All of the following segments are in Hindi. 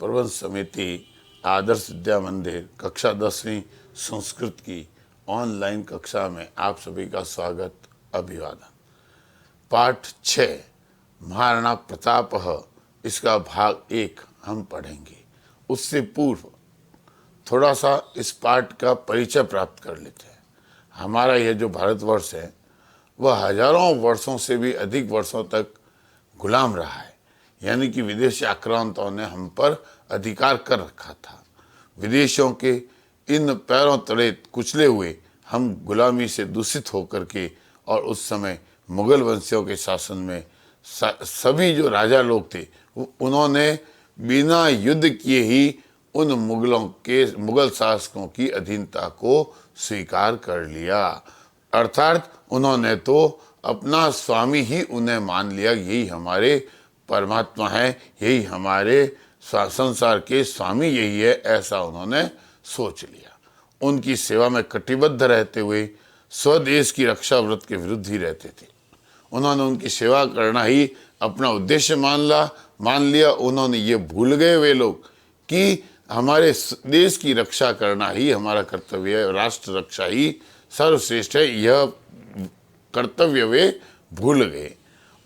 प्रबंध समिति आदर्श विद्या मंदिर कक्षा 10वीं संस्कृत की ऑनलाइन कक्षा में आप सभी का स्वागत, अभिवादन। पाठ 6 महाराणा प्रताप, इसका भाग 1 हम पढ़ेंगे। उससे पूर्व थोड़ा सा इस पाठ का परिचय प्राप्त कर लेते हैं। हमारा यह जो भारतवर्ष है वह हजारों वर्षों से भी अधिक वर्षों तक गुलाम रहा है, यानी कि विदेशी आक्रांताओं ने हम पर अधिकार कर रखा था। विदेशियों के इन पैरों तले कुचले हुए हम गुलामी से दूषित होकर के, और उस समय मुगल वंशियों के शासन में सभी जो राजा लोग थे उन्होंने बिना युद्ध किए ही उन मुगल शासकों की अधीनता को स्वीकार कर लिया। अर्थात उन्होंने तो अपना स्वामी ही उन्हें मान लिया, यही हमारे परमात्मा है, यही हमारे संसार के स्वामी यही है, ऐसा उन्होंने सोच लिया। उनकी सेवा में कटिबद्ध रहते हुए स्वदेश की रक्षा व्रत के विरुद्ध ही रहते थे। उन्होंने उनकी सेवा करना ही अपना उद्देश्य मान लिया। उन्होंने ये भूल गए वे लोग कि हमारे देश की रक्षा करना ही हमारा कर्तव्य है, राष्ट्र रक्षा ही सर्वश्रेष्ठ है, यह कर्तव्य वे भूल गए।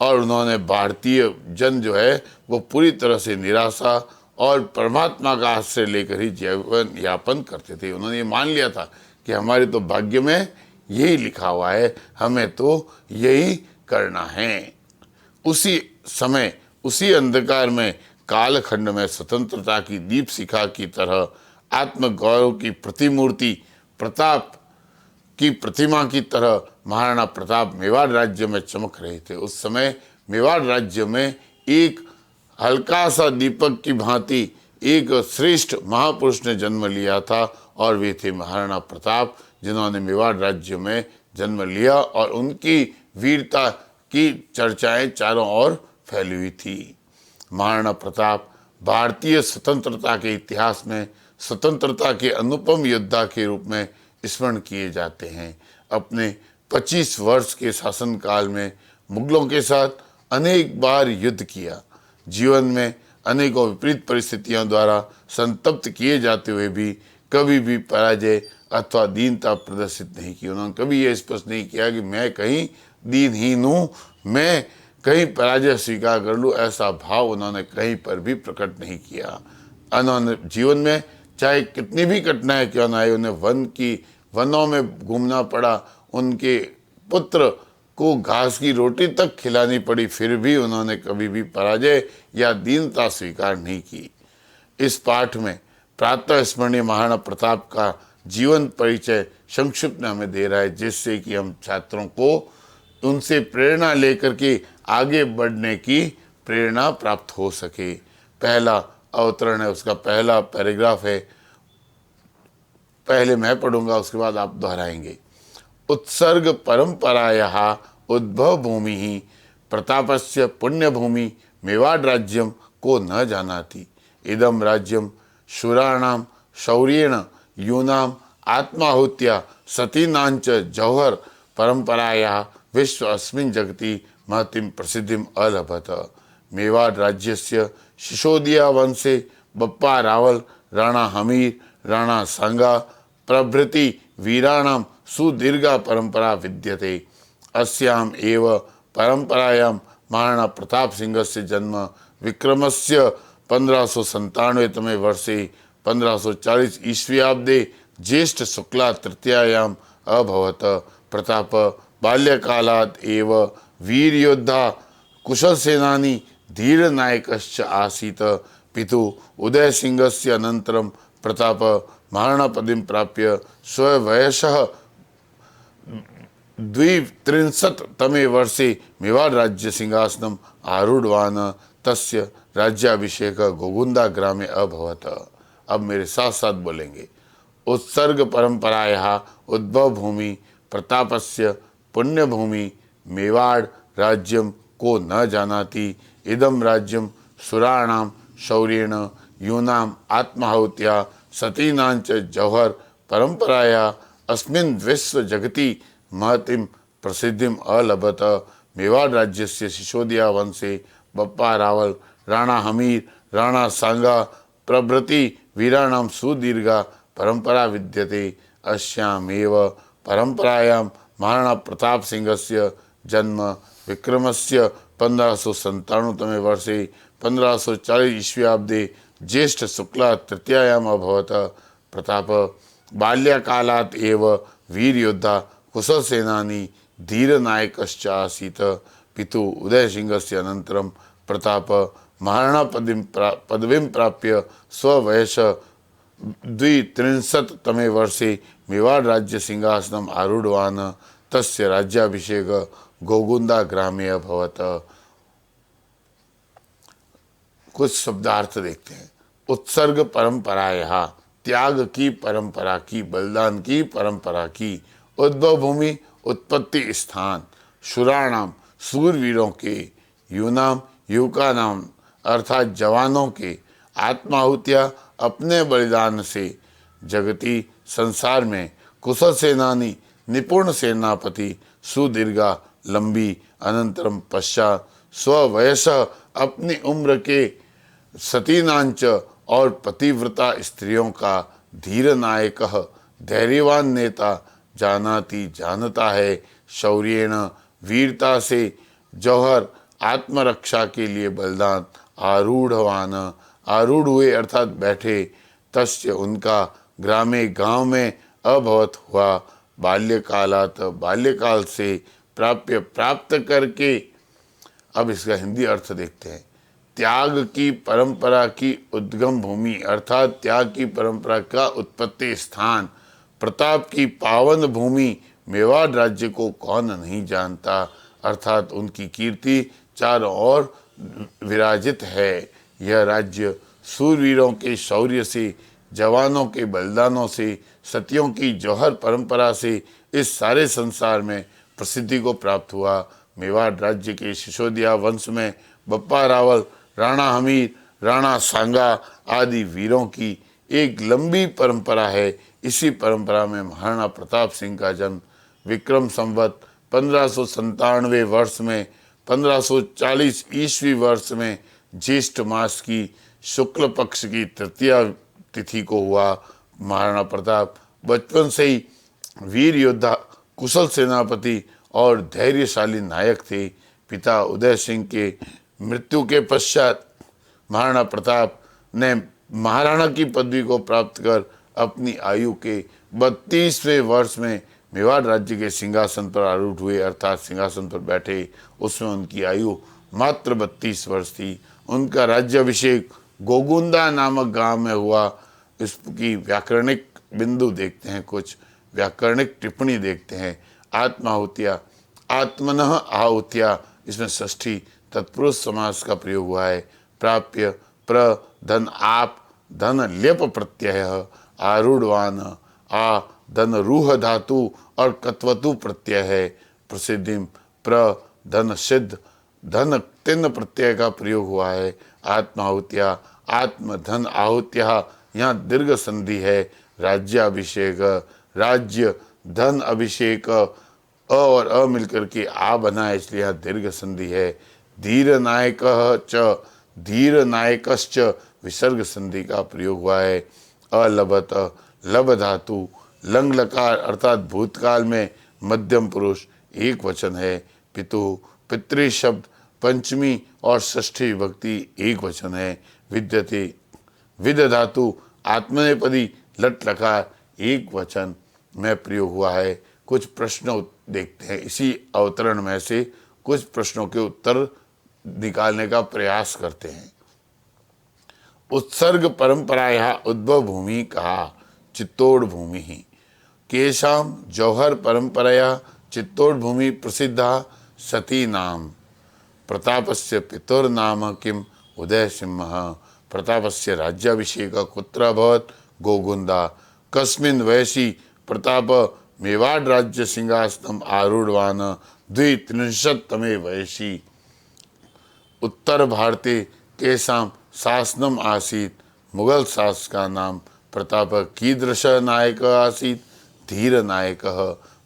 और उन्होंने भारतीय जन जो है वो पूरी तरह से निराशा और परमात्मा का आश्रय लेकर ही जीवन यापन करते थे। उन्होंने ये मान लिया था कि हमारे तो भाग्य में यही लिखा हुआ है, हमें तो यही करना है। उसी समय उसी अंधकार में कालखंड में स्वतंत्रता की दीप शिखा की तरह आत्मगौरव की प्रतिमूर्ति प्रताप की प्रतिमा की तरह महाराणा प्रताप मेवाड़ राज्य में चमक रहे थे। उस समय मेवाड़ राज्य में एक हल्का सा दीपक की भांति एक श्रेष्ठ महापुरुष ने जन्म लिया था, और वे थे महाराणा प्रताप, जिन्होंने मेवाड़ राज्य में जन्म लिया और उनकी वीरता की चर्चाएं चारों ओर फैली हुई थी। महाराणा प्रताप भारतीय स्वतंत्रता के इतिहास में स्वतंत्रता के अनुपम योद्धा के रूप में स्मरण किए जाते हैं। अपने 25 वर्ष के शासनकाल में मुगलों के साथ अनेक बार युद्ध किया। जीवन में अनेकों विपरीत परिस्थितियों द्वारा संतप्त किए जाते हुए भी कभी भी पराजय अथवा दीनता प्रदर्शित नहीं की। उन्होंने कभी यह स्पष्ट नहीं किया कि मैं कहीं दीनहीन हूँ, मैं कहीं पराजय स्वीकार कर लूँ, ऐसा भाव उन्होंने कहीं पर भी प्रकट नहीं किया। उन्होंने जीवन में चाहे कितनी भी कठिनाई क्यों न आए, उन्हें वनों में घूमना पड़ा, उनके पुत्र को घास की रोटी तक खिलानी पड़ी, फिर भी उन्होंने कभी भी पराजय या दीनता स्वीकार नहीं की। इस पाठ में प्रातः स्मरणीय महाराणा प्रताप का जीवन परिचय संक्षिप्त में हमें दे रहा है, जिससे कि हम छात्रों को उनसे प्रेरणा लेकर के आगे बढ़ने की प्रेरणा प्राप्त हो सके। पहला अवतरण है, उसका पहला पैराग्राफ है, पहले मैं पढ़ूंगा, उसके बाद आप दोहराएंगे। उत्सर्ग परंपरायाः उद्भव भूमि ही प्रतापस्य पुण्य भूमि मेवाड़ राज्यम को न जानाति। इदम राज्यम शूराणाम शौर्येण यूनाम आत्माहुत्या सतीनांच जौहर परंपरायाः विश्व अस्मिन् जगति महतिम प्रसिद्धिम अलभत। मेवाड़ राज्यस्य सिसोदिया वंशे बप्पा रावल, राणा हमीर, राणा सांगा प्रभृति वीराणां सुदीर्घा परंपरा विद्यते। अस्याम एव परंपरायां महाराणा प्रताप सिंहस्य जन्म विक्रमस्य 1597 तमे वर्षे 1540 ईस्वीयाब्दे ज्येष्ठ शुक्ला तृतीयायाम् अभवत्। प्रताप बाल्यकालात् एव वीर योद्धा कुशल सेनानी धीर नायकश्च आसीत्। पितुः उदय सिंहस्य अनन्तरं प्रताप महाराणा पदवीं प्राप्य स्ववयसः 32 तमे वर्षे मेवाड़ राज्य सिंहासनम् आरूढ़वान्। तस्य राज्याभिषेक गोगुंदा ग्रामे अभवत्। अब मेरे साथ साथ बोलेंगे। उत्सर्ग परंपरायाः उद्भव भूमि प्रतापस्य पुण्य भूमि मेवाड़ राज्यम को न जानाति। इदम राज्यम सुराणाम शौर्येण यूनाम आत्माहुत्या सतीनांच जौहर परंपराया अस्मिन् विश्व जगति महतिम प्रसिद्धिम अलभत। मेवाड़ राज्यस्य सिसोदिया वंशे बप्पा रावल, राणा हमीर, राणा सांगा प्रभृति वीराणां सुदीर्घा परंपरा विद्यते। अस्यामेव परंपरायां महाराणा प्रताप सिंहस्य जन्म विक्रमस्य 1597 वर्षे 1540 ईस्व्याब्दे ज्येष्ठ शुक्ला तृतीयायाम् अभवत्। प्रताप बाल्यकालात् एव वीरयोद्धा कुशलसेनानी धीरनायकश्च आसीत्। पितुः उदयसिंहस्य अनन्तरं प्रताप महाराणा पदवीं प्राप्य स्ववयस 32 वर्षे मेवाड़ राज्य सिंहासनम् आरूढवान्। तस्य राज्याभिषेक गोगुंदा ग्रामे अभवत्। कुछ शब्दार्थ देखते हैं। उत्सर्ग परंपराया, त्याग की परंपरा की, बलिदान की परंपरा की। उद्भव भूमि, उत्पत्ति स्थान। शूराणाम, सूरवीरों के। यूनाम, युवका नाम अर्थात जवानों के। आत्माहुतिया, अपने बलिदान से। जगती, संसार में। कुशल सेनानी, निपुण सेनापति। सुदीर्घा, लंबी। अनंतरम, पश्चात। स्ववयस, अपनी उम्र के। सतीनांच, और पतिव्रता स्त्रियों का। धीर नायक, धैर्यवान नेता। जानाति, जानता है। शौर्येण, वीरता से। जौहर, आत्मरक्षा के लिए बलिदान। आरूढ़वान, आरूढ़ हुए अर्थात बैठे। तस्य, उनका। ग्रामे, गांव में। अभवत, हुआ। बाल्यकालात, बाल्यकाल से। प्राप्य, प्राप्त करके। अब इसका हिंदी अर्थ देखते हैं। त्याग की परंपरा की उद्गम भूमि अर्थात त्याग की परंपरा का उत्पत्ति स्थान। प्रताप की पावन भूमि। मेवाड़ राज्य को कौन नहीं जानता, अर्थात उनकी कीर्ति चारों ओर विराजित है। यह राज्य सूरवीरों के शौर्य से, जवानों के बलिदानों से, सतियों की जौहर परंपरा से इस सारे संसार में प्रसिद्धि को प्राप्त हुआ। मेवाड़ राज्य के सिसोदिया वंश में बप्पा रावल, राणा हमीर, राणा सांगा आदि वीरों की एक लंबी परंपरा है। इसी परंपरा में महाराणा प्रताप सिंह का जन्म विक्रम संवत 1597 वर्ष में 1540 ईस्वी वर्ष में ज्येष्ठ मास की शुक्ल पक्ष की तृतीया तिथि को हुआ। महाराणा प्रताप बचपन से ही वीर योद्धा, कुशल सेनापति और धैर्यशाली नायक थे। पिता उदय सिंह के मृत्यु के पश्चात महाराणा प्रताप ने महाराणा की पदवी को प्राप्त कर अपनी आयु के 32वें वर्ष में मेवाड़ राज्य के सिंहासन पर आरूढ़ हुए अर्थात सिंहासन पर बैठे। उसमें उनकी आयु मात्र 32 वर्ष थी। उनका राज्याभिषेक गोगुंदा नामक गांव में हुआ। इसकी व्याकरणिक बिंदु देखते हैं, कुछ व्याकरणिक टिप्पणी देखते हैं। आत्माहुतिया, आत्मनः आहुतिया, इसमें षष्ठी तत्पुरुष समास का प्रयोग हुआ है। प्राप्य, प्र धन आप, धन ल्यप प्रत्यय। आरूढ़वान, आ धन रूह धातु और कत्वतु प्रत्यय है। प्रसिद्धिम, प्र धन सिद्ध, धन तिन्न प्रत्यय का प्रयोग हुआ है। आत्माहुतिया, आत्म धन आहुत्या, यहाँ दीर्घ संधि है। राज्याभिषेक, राज्य धन अभिषेक, अ और अ मिलकर के आ बना है, इसलिए यहाँ दीर्घ संधि है। धीर नायक च, धीर नायकश्च विसर्ग संधि का प्रयोग हुआ है। अलभत, लब धातु, लंग लकार अर्थात भूतकाल में मध्यम पुरुष एक वचन है। पितु, पितृ शब्द पंचमी और षष्ठी विभक्ति एक वचन है। विद्यते, विद धातु आत्मनेपदी लट लकार एक वचन में प्रयोग हुआ है। कुछ प्रश्न देखते हैं, इसी अवतरण में से कुछ प्रश्नों के उत्तर निकालने का प्रयास करते हैं। उत्सर्ग परंपराया उद्भव भूमि कहा चित्तौड़ भूमि ही। केशाम जौहर परंपराया चित्तौड़ भूमि प्रसिद्धा सती नाम। प्रतापस्य पितुर्नाम किम उदय सिंह। प्रतापस्य राज्याभिषेक कुत्र अभवत् गोगुंदा। कस्मिन् वयसि प्रताप मेवाड़ राज्य सिंहासनम आरूढ़वान् 32तमे वयसि। उत्तर भारते केषां शासनम आसीत्। मुगल शासक का नाम प्रताप कीदृश नायक आसीत्। धीर नायक।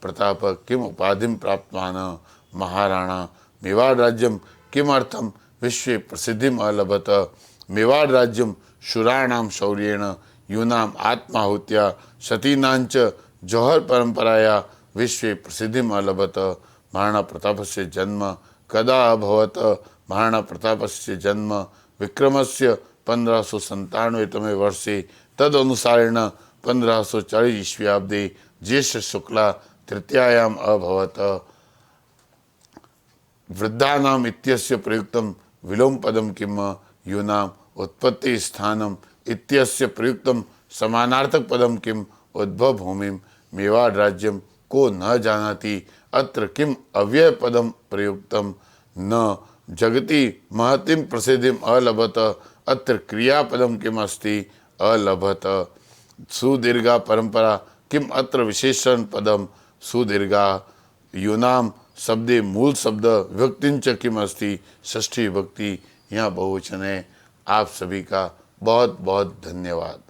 प्रताप किम उपाधिं प्राप्तवान्। महाराणा। मेवाड़ राज्यम किमर्थम विश्व प्रसिद्धिम अलभत। मेवाड़ राज्यम शूराणाम शौर्येण यूनाम आत्माहुत्या सतीनांच जौहर परंपराया विश्वे प्रसिद्धिम अलभत। महाराणा प्रतापस्य जन्म कदा अभवत? महाराणा प्रतापस्य जन्म विक्रमस्य 1597तमे वर्षे तदनुसारेण 1540 ईस्व्याब्दे ज्येष्ठ शुक्ला तृतीयायाम अभवत। वृद्धानाम इत्यस्य प्रयुक्तम विलोम पदम किम यूनाम उत्पत्ति स्थानम इत्यस्य प्रयुक्तम समानार्थक पदम किम उद्भव भूमिम मेवाड़ राज्यम को न जानाति अत्र किम अव्यय पदम प्रयुक्तम न जगति महतिम प्रसिद्धिम अलभत अत्र क्रियापदम किम अस्ति अलभत। सुदीर्घा परंपरा किम अत्र विशेषण पदम सुदीर्घा यूनाम शब्दे मूल शब्द विभक्तिंच किम अस्ति षष्ठी विभक्ति यहाँ बहुवचन है। आप सभी का बहुत बहुत धन्यवाद।